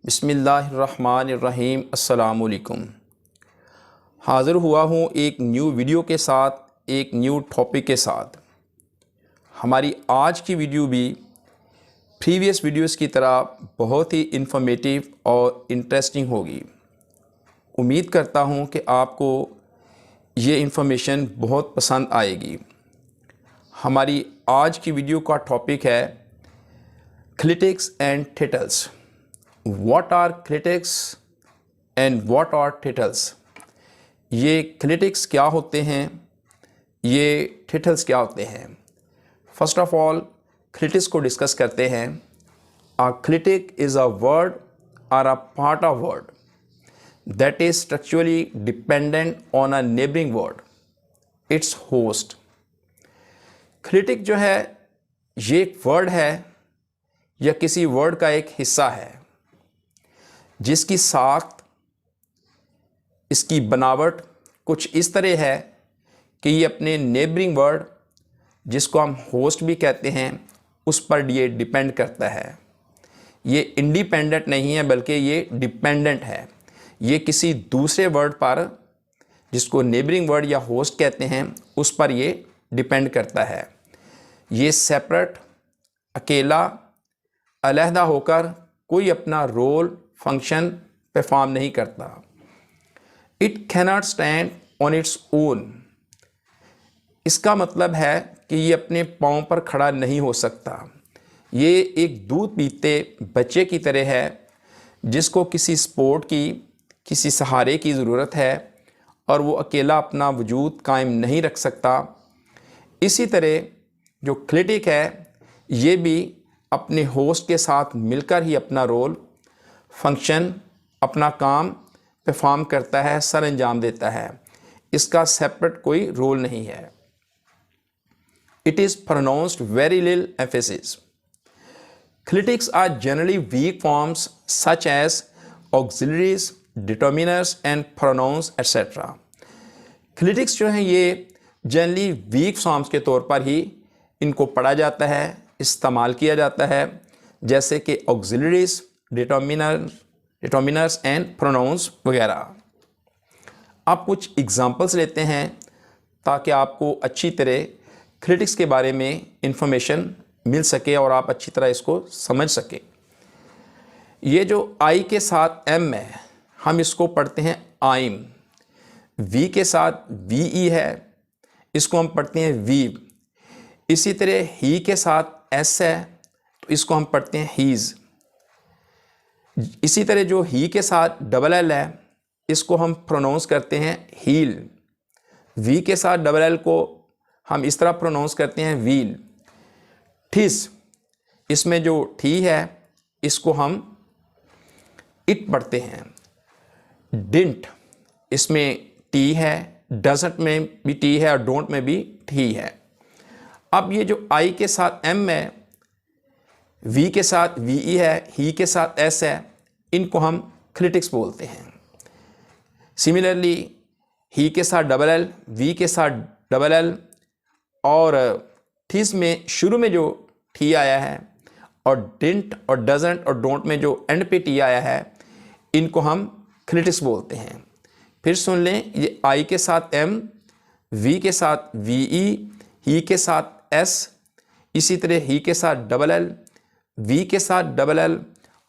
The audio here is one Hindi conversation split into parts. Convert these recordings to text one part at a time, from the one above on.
बिस्मिल्लाहिर्रहमानिर्रहीम अस्सलामुअलैकुम। हाज़िर हुआ हूँ एक न्यू वीडियो के साथ, एक न्यू टॉपिक के साथ। हमारी आज की वीडियो भी प्रीवियस वीडियोस की तरह बहुत ही इंफॉर्मेटिव और इंटरेस्टिंग होगी। उम्मीद करता हूँ कि आपको ये इंफॉर्मेशन बहुत पसंद आएगी। हमारी आज की वीडियो का टॉपिक है क्लिटिक्स and टिटल्स। What are critics and what are titles? ये क्लिटिक्स क्या होते हैं, ये टिटल्स क्या होते हैं। फर्स्ट ऑफ ऑल क्लिटिक्स को डिस्कस करते हैं। A critic is a word or a part of word that is structurally dependent on a neighboring word, its host. Critic जो है ये एक वर्ड है या किसी वर्ड का एक हिस्सा है जिसकी साख्त, इसकी बनावट कुछ इस तरह है कि ये अपने नेबरिंग वर्ड, जिसको हम होस्ट भी कहते हैं, उस पर ये डिपेंड करता है। ये इंडिपेंडेंट नहीं है बल्कि ये डिपेंडेंट है। ये किसी दूसरे वर्ड पर, जिसको नेबरिंग वर्ड या होस्ट कहते हैं, उस पर ये डिपेंड करता है। ये सेपरेट, अकेला, अलहदा होकर कोई अपना रोल, फंक्शन परफॉर्म नहीं करता। It cannot stand on its own. इसका मतलब है कि ये अपने पाँव पर खड़ा नहीं हो सकता। ये एक दूध पीते बच्चे की तरह है जिसको किसी सपोर्ट की, किसी सहारे की ज़रूरत है और वो अकेला अपना वजूद कायम नहीं रख सकता। इसी तरह जो क्रिटिक है ये भी अपने होस्ट के साथ मिलकर ही अपना रोल, फंक्शन, अपना काम परफॉर्म करता है, सर अंजाम देता है। इसका सेपरेट कोई रोल नहीं है। It is pronounced very little emphasis. Clitics are generally weak forms such as auxiliaries, determiners and pronouns etcetera. Clitics जो हैं ये जनरली वीक फॉर्म्स के तौर पर ही इनको पढ़ा जाता है, इस्तेमाल किया जाता है, जैसे कि ऑक्सिलरीज, डिटर्मिनर्स एंड प्रोनाउंस वगैरह। आप कुछ एग्जांपल्स लेते हैं ताकि आपको अच्छी तरह क्रिटिक्स के बारे में इंफॉर्मेशन मिल सके और आप अच्छी तरह इसको समझ सके। ये जो आई के साथ एम है, हम इसको पढ़ते हैं आइम। वी के साथ वी ई है, इसको हम पढ़ते हैं वीव। इसी तरह ही के साथ एस है तो इसको हम पढ़ते हैं हीज़। इसी तरह जो ही के साथ डबल एल है इसको हम प्रोनाउंस करते हैं हील। वी के साथ डबल एल को हम इस तरह प्रोनाउंस करते हैं व्हील। ठिस, इसमें जो ठी है इसको हम इट पढ़ते हैं। डिंट, इसमें टी है, डजंट में भी टी है और डोंट में भी टी है। अब ये जो आई के साथ एम है, वी के साथ वी ई है, ही के साथ एस है, इनको हम क्रिटिक्स बोलते हैं। सिमिलरली ही के साथ डबल एल, वी के साथ डबल एल और थिस में शुरू में जो टी आया है और डिंट और डजंट और डोंट में जो एंड पे टी आया है, इनको हम क्रिटिक्स बोलते हैं। फिर सुन लें, ये आई के साथ एम, वी के साथ वी ई, ही के साथ एस, इसी तरह ही के साथ डबल एल, वी के साथ डबल एल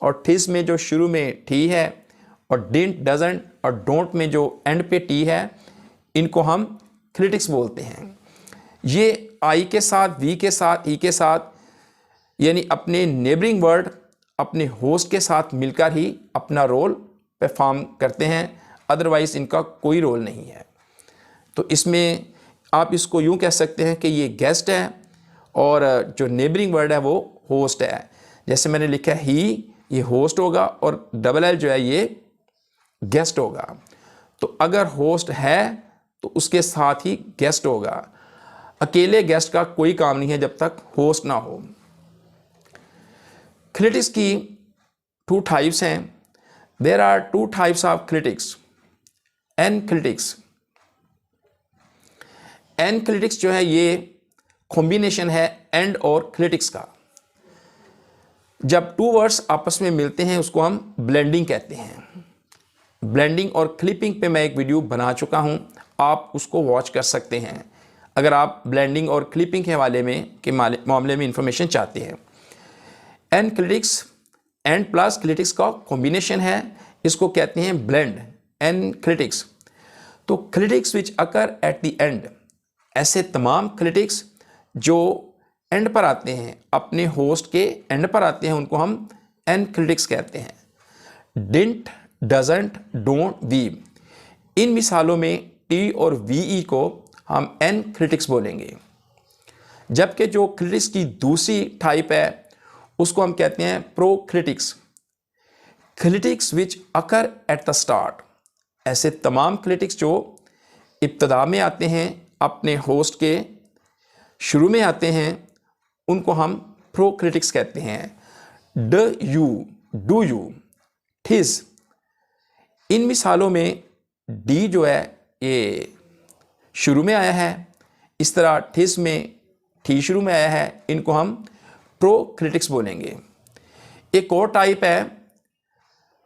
और थिस में जो शुरू में टी है और डिंट, डजंट और डोंट में जो एंड पे टी है, इनको हम क्रिटिक्स बोलते हैं। ये आई के साथ, वी के साथ, ई के साथ, यानी अपने नेबरिंग वर्ड, अपने होस्ट के साथ मिलकर ही अपना रोल परफॉर्म करते हैं, अदरवाइज़ इनका कोई रोल नहीं है। तो इसमें आप इसको यूँ कह सकते हैं कि ये गेस्ट है और जो नेबरिंग वर्ड है वो होस्ट है। जैसे मैंने लिखा है ही, ये होस्ट होगा और डबल एल जो है ये गेस्ट होगा। तो अगर होस्ट है तो उसके साथ ही गेस्ट होगा। अकेले गेस्ट का कोई काम नहीं है जब तक होस्ट ना हो। क्रिटिक्स की टू टाइप्स हैं। There are two types of critics. An critics, an critics जो है ये कॉम्बिनेशन है एंड और क्रिटिक्स का। जब टू वर्ड्स आपस में मिलते हैं उसको हम ब्लेंडिंग कहते हैं। ब्लेंडिंग और क्लिपिंग पे मैं एक वीडियो बना चुका हूँ, आप उसको वॉच कर सकते हैं अगर आप ब्लेंडिंग और क्लिपिंग के हवाले में के मामले में इंफॉर्मेशन चाहते हैं। एनक्लिटिक्स एंड प्लस क्लिटिक्स का कॉम्बिनेशन है, इसको कहते हैं ब्लेंड एनक्लिटिक्स। तो क्लिटिक्स विच अकर एट द एंड, ऐसे तमाम क्लिटिक्स जो एंड पर आते हैं, अपने होस्ट के एंड पर आते हैं, उनको हम एनक्लिटिक्स कहते हैं। डिडंट, डजंट, डोंट, वी, इन मिसालों में टी और वी को हम एनक्लिटिक्स बोलेंगे। जबकि जो क्लिटिक्स की दूसरी टाइप है उसको हम कहते हैं प्रोक्लिटिक्स। क्लिटिक्स विच अकर एट द स्टार्ट, ऐसे तमाम क्लिटिक्स जो इब्तदा में आते हैं, अपने होस्ट के शुरू में आते हैं, उनको हम प्रोक्लिटिक्स कहते हैं। ड यू, डू यू, ठिस, इन मिसालों में डी जो है ये शुरू में आया है, इस तरह ठिस में ठी शुरू में आया है, इनको हम प्रोक्लिटिक्स बोलेंगे। एक और टाइप है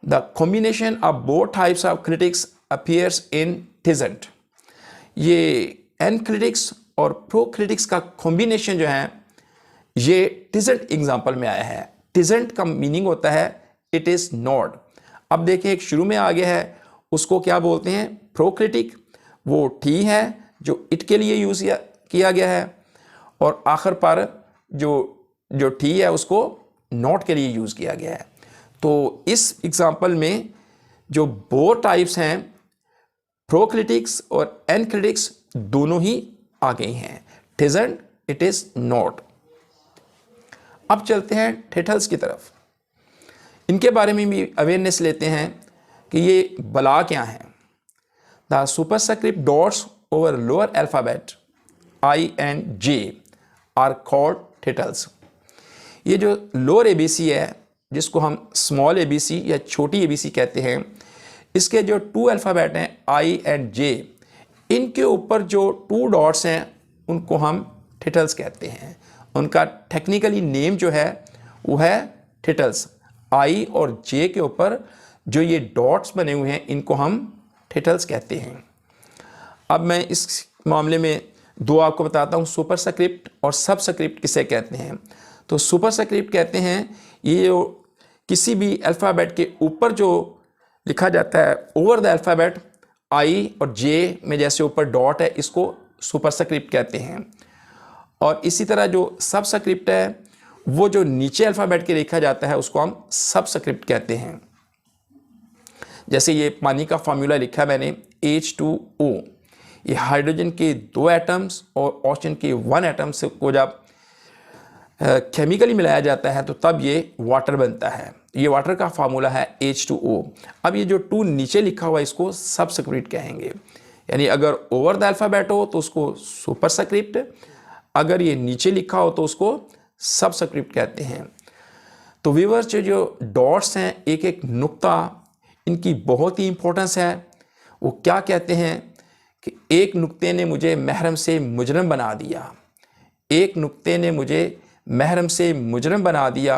the combination of both types of clitics appears in tangent. ये एनक्लिटिक्स और प्रोक्लिटिक्स का कॉम्बिनेशन जो है ये टिजेंट एग्जाम्पल में आया है। टिजेंट का मीनिंग होता है इट इज नॉट। अब देखिए एक शुरू में आ गया है, उसको क्या बोलते हैं प्रोक्लिटिक, वो टी है जो इट के लिए यूज किया गया है, और आखिर पर जो टी है उसको नॉट के लिए यूज किया गया है। तो इस एग्जाम्पल में जो बोथ टाइप्स हैं प्रोक्लिटिक्स और एनक्लिटिक्स दोनों ही आ गई हैं, टिजेंट, इट इज नॉट। अब चलते हैं टिटल्स की तरफ। इनके बारे में भी अवेयरनेस लेते हैं कि ये बला क्या है। The superscript dots over lower alphabet I and J are called tittles. ये जो लोअर एबीसी है, जिसको हम स्मॉल एबीसी या छोटी एबीसी कहते हैं, इसके जो टू अल्फ़ाबेट हैं आई एंड जे, इनके ऊपर जो टू डॉट्स हैं उनको हम टिटल्स कहते हैं। उनका टेक्निकली नेम जो है वो है टिटल्स। आई और जे के ऊपर जो ये डॉट्स बने हुए हैं इनको हम टिटल्स कहते हैं। अब मैं इस मामले में दो आपको बताता हूँ, सुपरस्क्रिप्ट और सबस्क्रिप्ट किसे कहते हैं। तो सुपरस्क्रिप्ट कहते हैं ये जो किसी भी अल्फ़ाबेट के ऊपर जो लिखा जाता है ओवर द अल्फ़ाबेट, आई और जे में जैसे ऊपर डॉट है, इसको सुपरस्क्रिप्ट कहते हैं। और इसी तरह जो सबस्क्रिप्ट है वो जो नीचे अल्फ़ाबेट के लिखा जाता है उसको हम सबस्क्रिप्ट कहते हैं। जैसे ये पानी का फार्मूला लिखा है मैंने H2O, ये हाइड्रोजन के 2 एटम्स और ऑक्सीजन के 1 एटम्स को जब केमिकली मिलाया जाता है तो तब ये वाटर बनता है। ये वाटर का फार्मूला है H2O। अब ये जो 2 नीचे लिखा हुआ है इसको सबस्क्रिप्ट कहेंगे। यानी अगर ओवर द अल्फ़ाबेट हो तो उसको सुपरस्क्रिप्ट, अगर ये नीचे लिखा हो तो उसको सबस्क्रिप्ट कहते हैं। तो व्यूअर्स जो डॉट्स हैं, एक एक नुक्ता, इनकी बहुत ही इंपॉर्टेंस है। वो क्या कहते हैं कि एक नुक्ते ने मुझे महरम से मुजरम बना दिया, एक नुक्ते ने मुझे महरम से मुजरम बना दिया,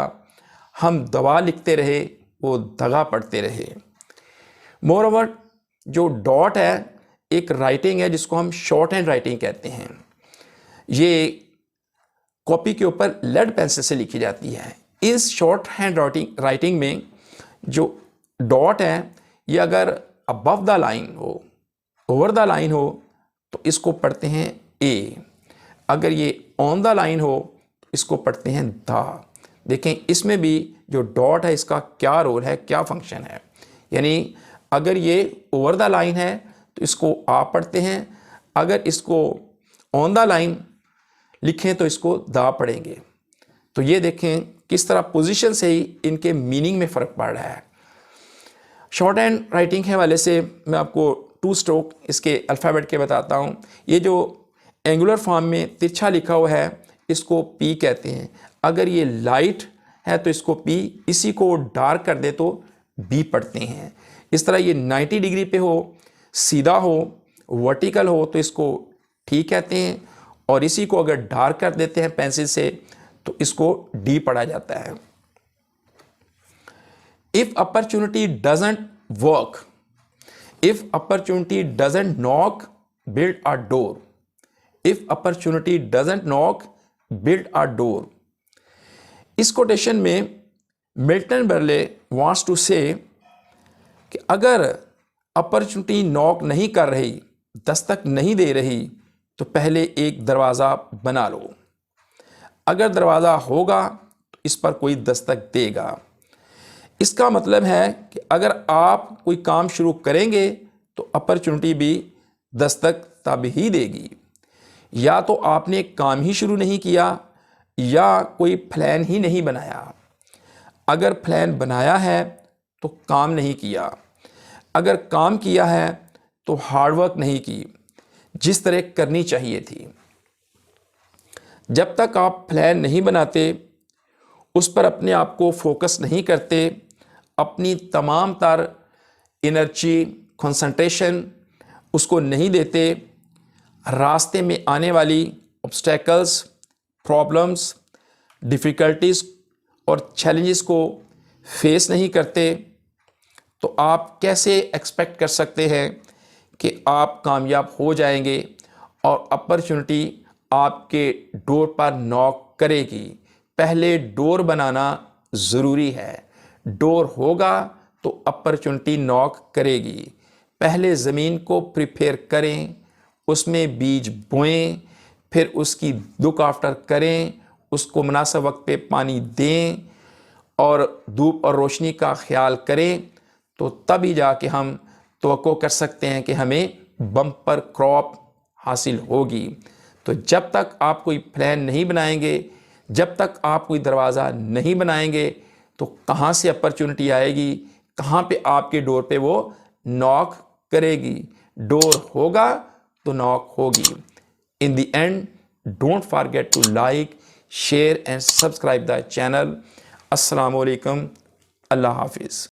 हम दवा लिखते रहे वो दगा पढ़ते रहे। मोरओवर जो डॉट है एक राइटिंग है जिसको हम शॉर्ट हैंड राइटिंग कहते हैं। ये कॉपी के ऊपर लेड पेंसिल से लिखी जाती है। इस शॉर्ट हैंड राइटिंग में जो डॉट है ये अगर अबव द लाइन हो, ओवर द लाइन हो तो इसको पढ़ते हैं ए, अगर ये ऑन द लाइन हो तो इसको पढ़ते हैं द। देखें इसमें भी जो डॉट है इसका क्या रोल है, क्या फंक्शन है। यानी अगर ये ओवर द लाइन है तो इसको आप पढ़ते हैं, अगर इसको ऑन द लाइन लिखें तो इसको द पढ़ेंगे। तो ये देखें किस तरह पोजीशन से ही इनके मीनिंग में फ़र्क पड़ रहा है। शॉर्ट हैंड राइटिंग के हवाले से मैं आपको 2 स्ट्रोक इसके अल्फ़ाबेट के बताता हूँ। ये जो एंगुलर फॉर्म में तिरछा लिखा हुआ है इसको पी कहते हैं। अगर ये लाइट है तो इसको पी, इसी को डार्क कर दे तो बी पढ़ते हैं। इस तरह ये 90 डिग्री पे हो, सीधा हो, वर्टिकल हो तो इसको टी कहते हैं, और इसी को अगर डार्क कर देते हैं पेंसिल से तो इसको डी पढ़ा जाता है। If opportunity doesn't work, if opportunity doesn't knock, build a door. If opportunity doesn't knock, build a door. इस कोटेशन में मिल्टन बर्ले वांट्स टू से कि अगर अपॉर्चुनिटी नॉक नहीं कर रही, दस्तक नहीं दे रही, तो पहले एक दरवाज़ा बना लो। अगर दरवाज़ा होगा तो इस पर कोई दस्तक देगा। इसका मतलब है कि अगर आप कोई काम शुरू करेंगे तो अपॉर्चुनिटी भी दस्तक तब ही देगी। या तो आपने काम ही शुरू नहीं किया या कोई प्लान ही नहीं बनाया। अगर प्लान बनाया है तो काम नहीं किया, अगर काम किया है तो हार्डवर्क नहीं की जिस तरह करनी चाहिए थी। जब तक आप प्लान नहीं बनाते, उस पर अपने आप को फोकस नहीं करते, अपनी तमाम तर एनर्जी, कंसंट्रेशन उसको नहीं देते, रास्ते में आने वाली ऑब्स्टेकल्स, प्रॉब्लम्स, डिफ़िकल्टीज़ और चैलेंजेस को फेस नहीं करते, तो आप कैसे एक्सपेक्ट कर सकते हैं कि आप कामयाब हो जाएंगे और अपॉर्चुनिटी आपके डोर पर नॉक करेगी। पहले डोर बनाना ज़रूरी है। डोर होगा तो अपॉर्चुनिटी नॉक करेगी। पहले ज़मीन को प्रिपेयर करें, उसमें बीज बोएं, फिर उसकी लुक आफ्टर करें, उसको मुनासिब वक्त पे पानी दें और धूप और रोशनी का ख्याल करें, तो तभी जाके हम तवक्को कर सकते हैं कि हमें बम्पर क्रॉप हासिल होगी। तो जब तक आप कोई प्लान नहीं बनाएंगे, जब तक आप कोई दरवाज़ा नहीं बनाएंगे, तो कहाँ से अपॉर्चुनिटी आएगी, कहाँ पे आपके डोर पे वो नॉक करेगी। डोर होगा तो नॉक होगी। In the end, don't forget to like, share and subscribe the channel. अस्सलाम वालेकुम, अल्लाह हाफिज़।